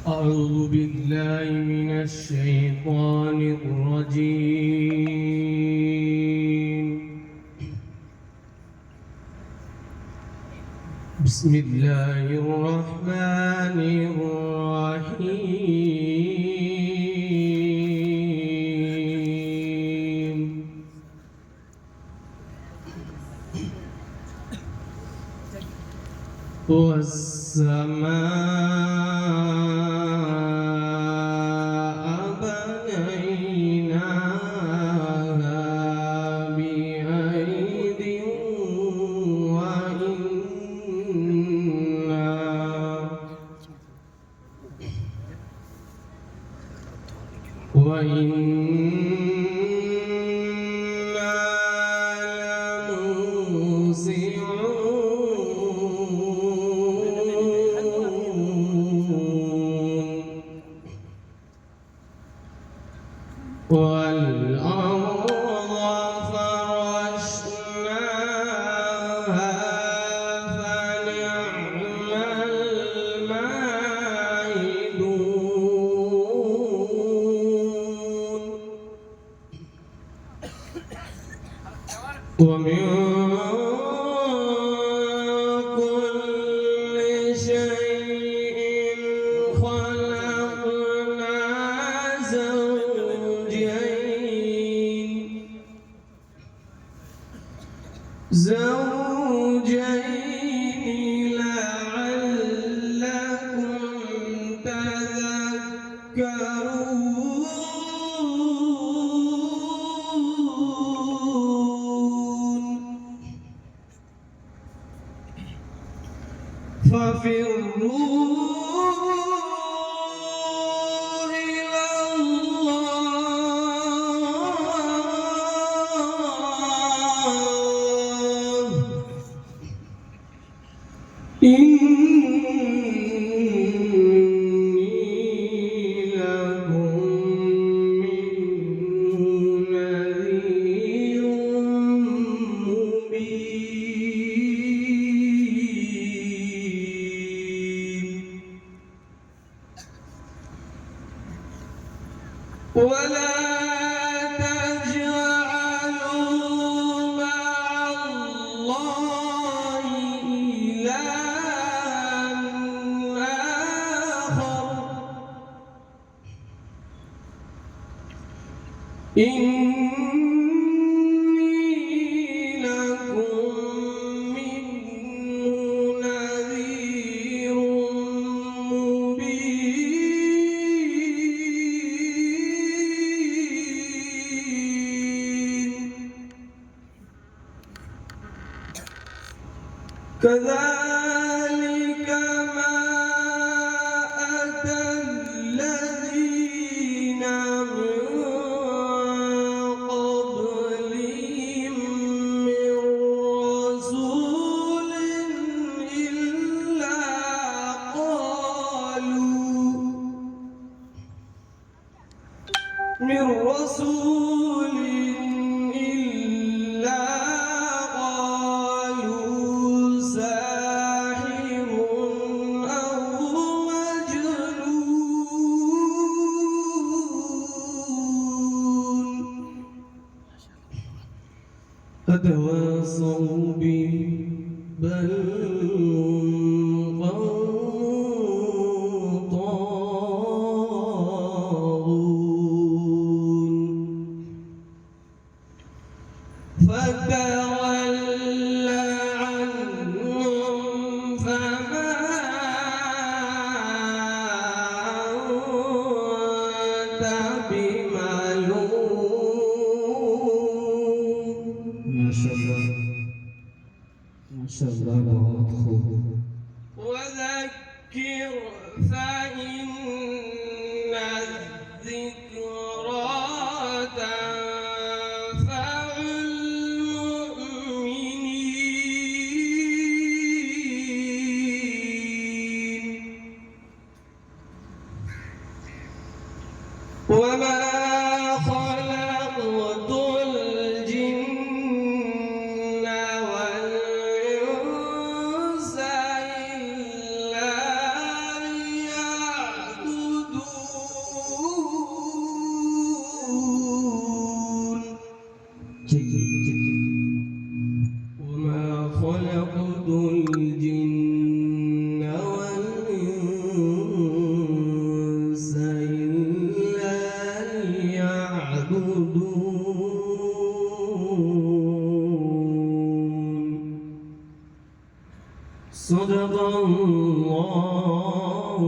أعوذ بالله من الشيطان الرجيم. بسم الله الرحمن الرحيم. والسماء بنيناها بأيد وإنا لموسعون والأرض فرشناها فنعم الماهدون ومن كل شيء خلقنا زوجين لعلكم تذكرون ففروا إلى الله إني لكم منه نذير مبين ولا تجعلوا مع الله إلها آخر إني لكم منه نذير مبين كذلك ما أتى الذين من قبلهم من رسول إلا قالوا ساحر أو مجنون أتواصوا به بل هم قوم طاغون فتول عنهم فما أنت بملوم ما شاء الله ما شاء الله बहुत खूब وذكر فإن الذكرى تنفع المؤمنين وما خلقت الجن والإنس إلا ليعبدون صدق الله